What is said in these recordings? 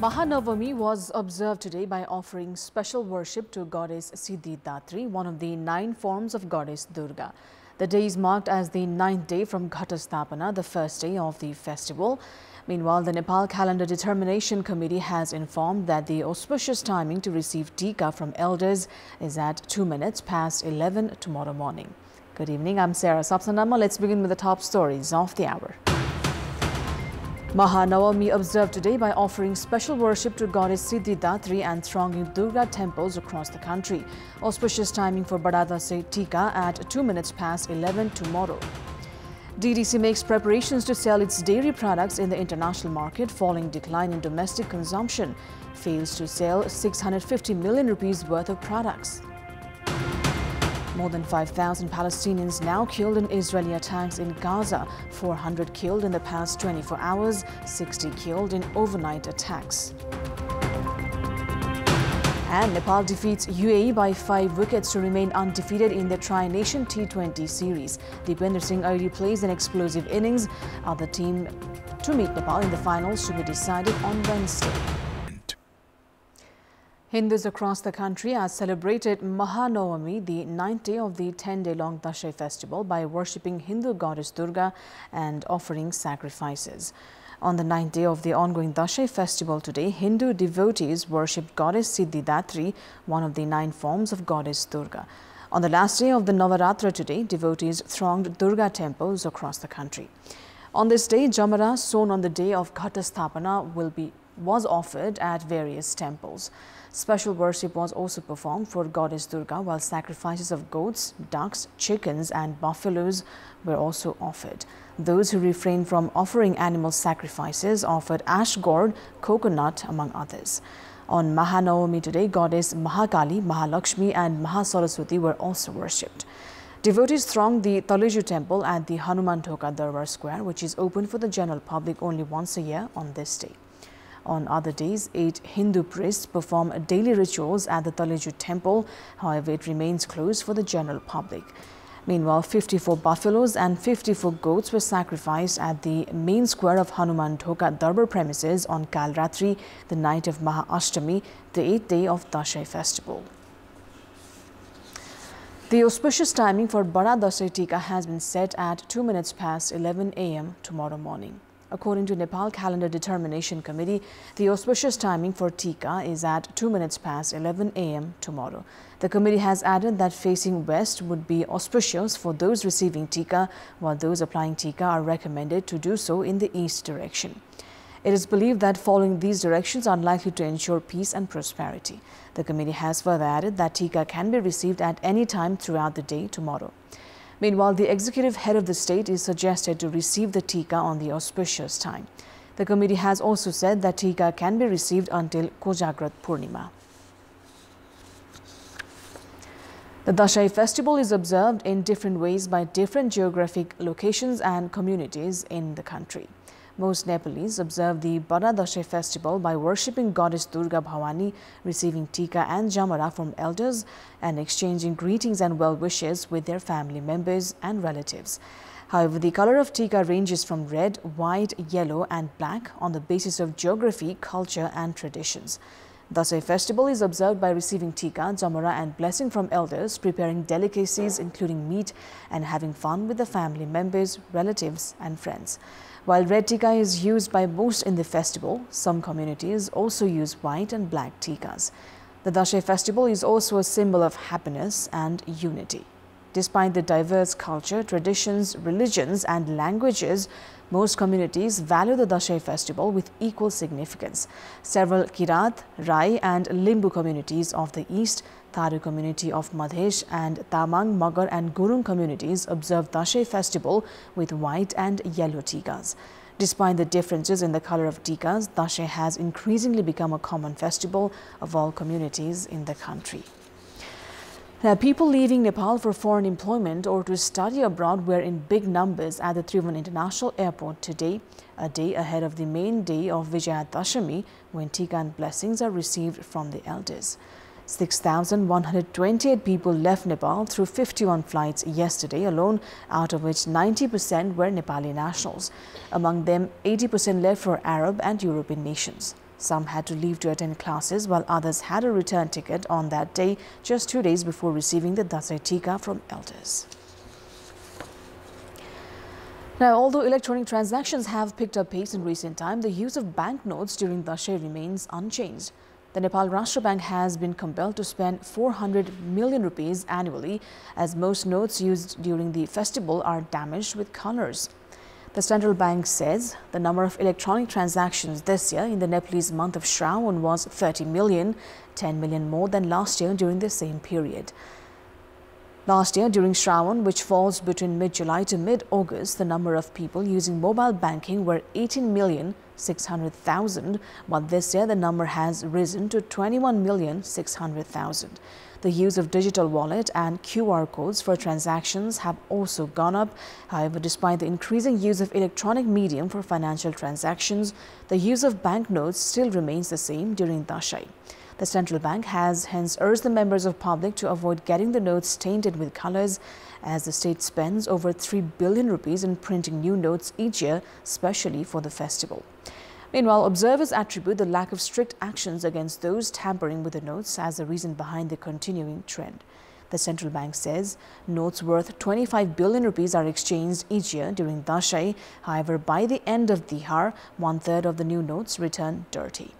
Maha Noami was observed today by offering special worship to goddess Siddhidatri, one of the 9 forms of goddess Durga. The day is marked as the 9th day from Ghatastapana, the first day of the festival. Meanwhile, the Nepal Calendar Determination Committee has informed that the auspicious timing to receive Tika from elders is at 2 minutes past 11 tomorrow morning. Good evening, I'm Sarah Sapsanama. Let's begin with the top stories of the hour. Maha Noami observed today by offering special worship to goddess Siddhidatri and thronging Durga temples across the country. Auspicious timing for Badadase Tika at 2 minutes past 11 tomorrow. DDC makes preparations to sell its dairy products in the international market following decline in domestic consumption. Fails to sell 650 million rupees worth of products. More than 5,000 Palestinians now killed in Israeli attacks in Gaza. 400 killed in the past 24 hours, 60 killed in overnight attacks. And Nepal defeats UAE by 5 wickets to remain undefeated in the Tri-Nation T20 series. Deepinder Singh Airi plays an explosive innings. Other team to meet Nepal in the finals to be decided on Wednesday. Hindus across the country have celebrated Maha Noami, the 9th day of the 10-day-long Dashain festival, by worshipping Hindu goddess Durga and offering sacrifices. On the 9th day of the ongoing Dashain festival today, Hindu devotees worshipped goddess Siddhidatri, one of the 9 forms of goddess Durga. On the last day of the Navaratra today, devotees thronged Durga temples across the country. On this day, Jamara, sown on the day of Ghatastapana, was offered at various temples. Special worship was also performed for goddess Durga, while sacrifices of goats, ducks, chickens and buffaloes were also offered. Those who refrained from offering animal sacrifices offered ash gourd, coconut, among others. On Maha Noami today, goddess Mahakali, Mahalakshmi and Mahasaraswati were also worshipped. Devotees thronged the Taleju temple at the Hanuman Thoka Darbar Square, which is open for the general public only once a year on this day. On other days, 8 Hindu priests perform daily rituals at the Taleju temple. However, it remains closed for the general public. Meanwhile, 54 buffaloes and 54 goats were sacrificed at the main square of Hanuman Thoka Darbar premises on Kalratri, the night of Maha Ashtami, the 8th day of Dashain festival. The auspicious timing for Badadase Tika has been set at 2 minutes past 11 a.m. tomorrow morning. According to Nepal Calendar Determination Committee, the auspicious timing for Tika is at 2 minutes past 11 a.m. tomorrow. The committee has added that facing west would be auspicious for those receiving Tika, while those applying Tika are recommended to do so in the east direction. It is believed that following these directions are likely to ensure peace and prosperity. The committee has further added that Tika can be received at any time throughout the day tomorrow. Meanwhile, the executive head of the state is suggested to receive the Tika on the auspicious time. The committee has also said that Tika can be received until Kojagrat Purnima. The Dashain festival is observed in different ways by different geographic locations and communities in the country. Most Nepalese observe the Badadase festival by worshipping goddess Durga Bhavani, receiving Tika and Jamara from elders, and exchanging greetings and well wishes with their family members and relatives. However, the color of Tika ranges from red, white, yellow and black on the basis of geography, culture and traditions. Dashain festival is observed by receiving Tika, Jamara and blessing from elders, preparing delicacies including meat and having fun with the family members, relatives and friends. While red Tika is used by most in the festival, some communities also use white and black Tikas. The Dashain festival is also a symbol of happiness and unity. Despite the diverse culture, traditions, religions and languages, most communities value the Dashain festival with equal significance. Several Kirat, Rai and Limbu communities of the east, Tharu community of Madhesh and Tamang, Magar and Gurung communities observe Dashain festival with white and yellow Tikas. Despite the differences in the color of Tikas, Dashain has increasingly become a common festival of all communities in the country. Now, people leaving Nepal for foreign employment or to study abroad were in big numbers at the Tribhuvan International Airport today, a day ahead of the main day of Vijayadashami, when Tika and blessings are received from the elders. 6,128 people left Nepal through 51 flights yesterday alone, out of which 90% were Nepali nationals. Among them, 80% left for Arab and European nations. Some had to leave to attend classes, while others had a return ticket on that day, just 2 days before receiving the Dasai Tika from elders. Now, although electronic transactions have picked up pace in recent time, the use of banknotes during Dasai remains unchanged. The Nepal Rashtra Bank has been compelled to spend 400 million rupees annually, as most notes used during the festival are damaged with colors. The central bank says the number of electronic transactions this year in the Nepalese month of Shravan was 30 million, 10 million more than last year during the same period. Last year, during Shravan, which falls between mid-July to mid-August, the number of people using mobile banking were 18,600,000, while this year the number has risen to 21,600,000. The use of digital wallet and QR codes for transactions have also gone up. However, despite the increasing use of electronic medium for financial transactions, the use of banknotes still remains the same during Dasai. The central bank has hence urged the members of public to avoid getting the notes tainted with colors, as the state spends over 3 billion rupees in printing new notes each year, especially for the festival. Meanwhile, observers attribute the lack of strict actions against those tampering with the notes as the reason behind the continuing trend. The central bank says notes worth 25 billion rupees are exchanged each year during Dasai. However, by the end of Dihar, 1/3 of the new notes return dirty.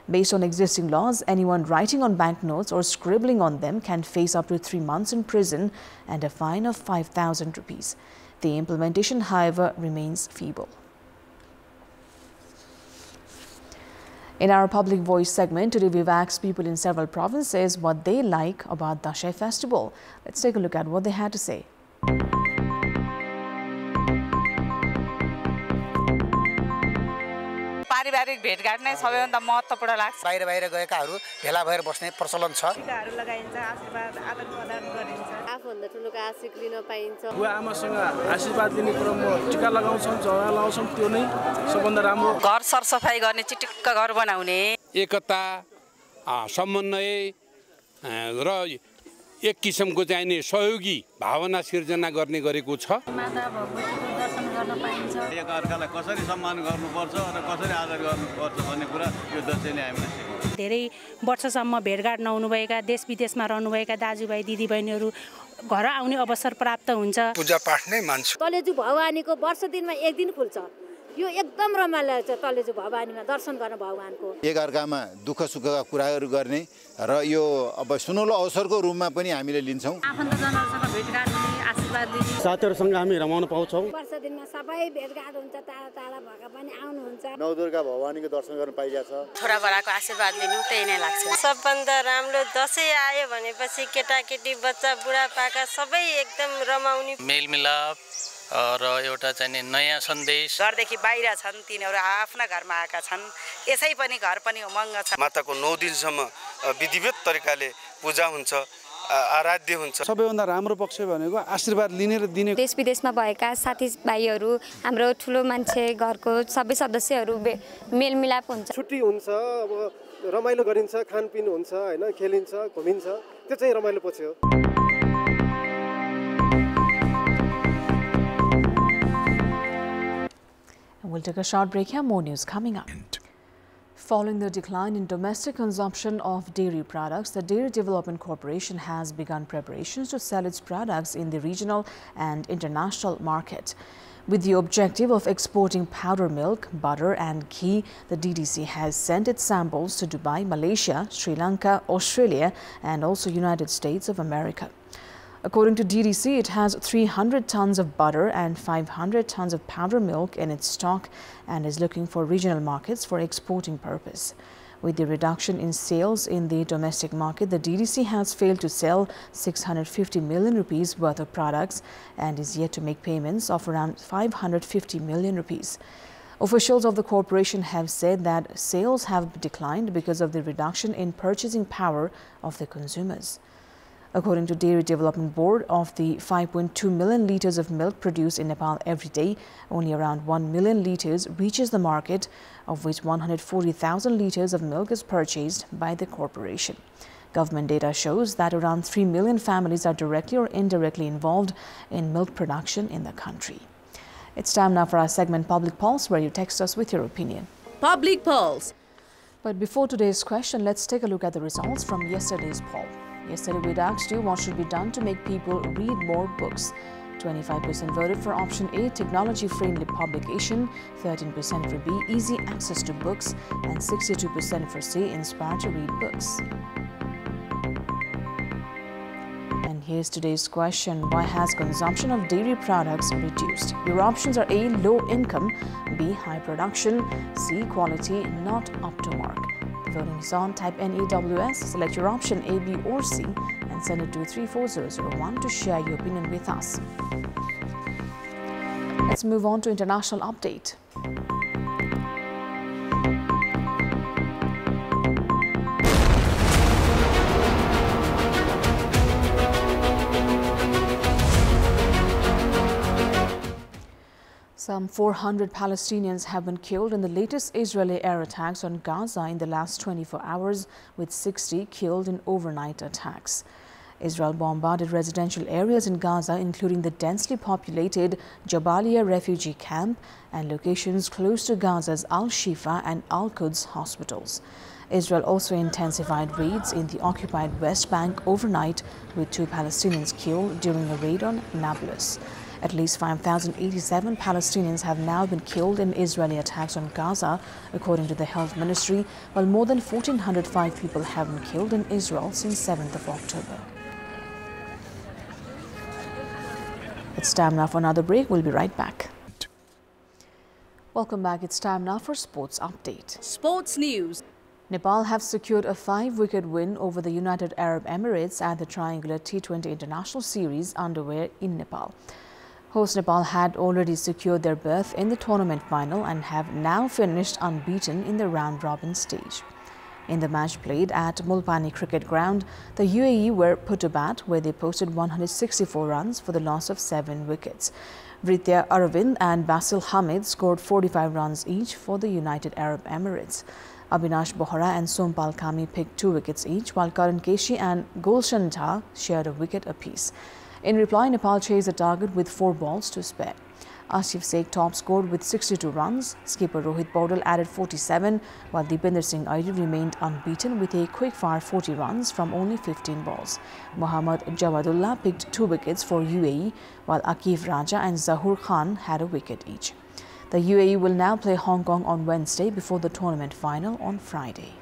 Based on existing laws, anyone writing on banknotes or scribbling on them can face up to 3 months in prison and a fine of 5,000 rupees. The implementation, however, remains feeble. In our Public Voice segment, today we've asked people in several provinces what they like about Dasai festival. Let's take a look at what they had to say. पारिवारिक भेटघाट नै सबैभन्दा महत्त्वपूर्ण लाग्छ। बाहिर गएकाहरू भेला भएर बस्ने प्रचलन छ। टिकाहरू लगाइन्छ, आशीर्वाद आदान प्रदान गरिन्छ। आफूभन्दा ठुलोको आशीर्वाद लिन पाइन्छ। बुवा आमासँग आशीर्वाद लिने क्रममा टिका लगाउँछौँ, झोला लगाउँछौँ, त्यो नै सबभन्दा राम्रो। घर सरसफाई गर्ने, चिटिक्क घर बनाउने, एकता, समन्वय र एक किसिमको चाहिने सहयोगी भावना सिर्जना गर्ने गरेको छ। माता भगवतीको दर्शन गर्न पाइन्छ। एकअर्कालाई कसरी सम्मान गर्नुपर्छ र कसरी आदर गर्नुपर्छ भन्ने कुरा यो दशैंले हामीलाई सिकाउँछ। धेरै वर्षसम्म भेटघाट नहुनुभएका देश विदेशमा रहनुभएका दाजुभाइ दिदीबहिनीहरू घर आउने अवसर प्राप्त हुन्छ। पूजा पाठ नै मान्छ। तलेजु भवानीको वर्ष दिनमा एक दिन खुल्छ। यो एकदम रमाइलो छ तलेजु भवानीमा दर्शन गर्न भगवानको। एकअर्कामा दुःख सुखका कुराहरू गर्ने र यो अब सुनौलो अवसरको रूपमा पनि हामीले लिन्छौँ। आफन्तजनहरूसँग भेटघाट हुने, आशीर्वाद लिने, साथीहरूसँग हामी रमाउन पाउँछौँ। वर्ष दिनमा सबै भेटघाट हुन्छ, टाढा टाढा भएका पनि आउनुहुन्छ। नवदुर्गा भवानीको दर्शन गर्न पाइएको छ। छोराबडाको आशीर्वाद लिनु त्यही नै लाग्छ। सबभन्दा राम्रो दशैं आयो भनेपछि केटाकेटी बच्चा बुढापाका सबै एकदम रमाउने, मेलमिलाप र एउटा चाहिँ नयाँ सन्देश। घरदेखि बाहिर छन्, तिनीहरू आफ्ना घरमा आएका छन्, यसै पनि घर पनि उमङ्ग छ। माताको 9 दिनसम्म विधिवत तरिकाले पूजा हुन्छ, आराध्य हुन्छ। सबैभन्दा राम्रो पक्ष भनेको आशीर्वाद लिने र दिने। देश विदेशमा भएका साथीभाइहरू, हाम्रो ठुलो मान्छे, घरको सबै सदस्यहरू मेलमिलाप हुन्छ। छुट्टी हुन्छ, अब रमाइलो गरिन्छ, खानपिन हुन्छ, हैन, खेलिन्छ, घुमिन्छ, त्यो चाहिँ रमाइलो पछि हो। We'll take a short break here. More news coming up. Following the decline in domestic consumption of dairy products, the Dairy Development Corporation has begun preparations to sell its products in the regional and international market. With the objective of exporting powder milk, butter and ghee, the DDC has sent its samples to Dubai, Malaysia, Sri Lanka, Australia and also United States of America. According to DDC, it has 300 tons of butter and 500 tons of powder milk in its stock and is looking for regional markets for exporting purpose. With the reduction in sales in the domestic market, the DDC has failed to sell 650 million rupees worth of products and is yet to make payments of around 550 million rupees. Officials of the corporation have said that sales have declined because of the reduction in purchasing power of the consumers. According to Dairy Development Board, of the 5.2 million litres of milk produced in Nepal every day, only around 1 million litres reaches the market, of which 140,000 litres of milk is purchased by the corporation. Government data shows that around 3 million families are directly or indirectly involved in milk production in the country. It's time now for our segment Public Pulse, where you text us with your opinion. Public Pulse. But before today's question, let's take a look at the results from yesterday's poll. Yesterday, we'd asked you what should be done to make people read more books. 25% voted for option A, technology-friendly publication, 13% for B, easy access to books, and 62% for C, inspired to read books. And here's today's question. Why has consumption of dairy products reduced? Your options are A, low income, B, high production, C, quality not up to mark. The voting is on. Type NEWS, select your option A, B or C and send it to 34001 to share your opinion with us. Let's move on to international update. Some 400 Palestinians have been killed in the latest Israeli air attacks on Gaza in the last 24 hours, with 60 killed in overnight attacks. Israel bombarded residential areas in Gaza, including the densely populated Jabalia refugee camp and locations close to Gaza's Al-Shifa and Al-Quds hospitals. Israel also intensified raids in the occupied West Bank overnight, with 2 Palestinians killed during a raid on Nablus. At least 5,087 Palestinians have now been killed in Israeli attacks on Gaza, according to the Health Ministry, while more than 1,405 people have been killed in Israel since 7th of October. It's time now for another break. We'll be right back. Welcome back. It's time now for Sports Update. Sports News. Nepal have secured a 5-wicket win over the United Arab Emirates at the Triangular T20 International Series underway in Nepal. Host Nepal had already secured their berth in the tournament final and have now finished unbeaten in the round-robin stage. In the match played at Mulpani Cricket Ground, the UAE were put to bat, where they posted 164 runs for the loss of 7 wickets. Vritya Aravind and Basil Hamid scored 45 runs each for the United Arab Emirates. Abhinash Bohra and Sompal Kami picked 2 wickets each, while Karan Keshi and Gulshan Jha shared a wicket apiece. In reply, Nepal chased the target with 4 balls to spare. Asif Sheikh top scored with 62 runs. Skipper Rohit Paudel added 47, while Deepinder Singh Airi remained unbeaten with a quick-fire 40 runs from only 15 balls. Mohammad Jawadullah picked 2 wickets for UAE, while Akif Raja and Zahur Khan had a wicket each. The UAE will now play Hong Kong on Wednesday before the tournament final on Friday.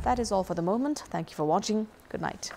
That is all for the moment. Thank you for watching. Good night.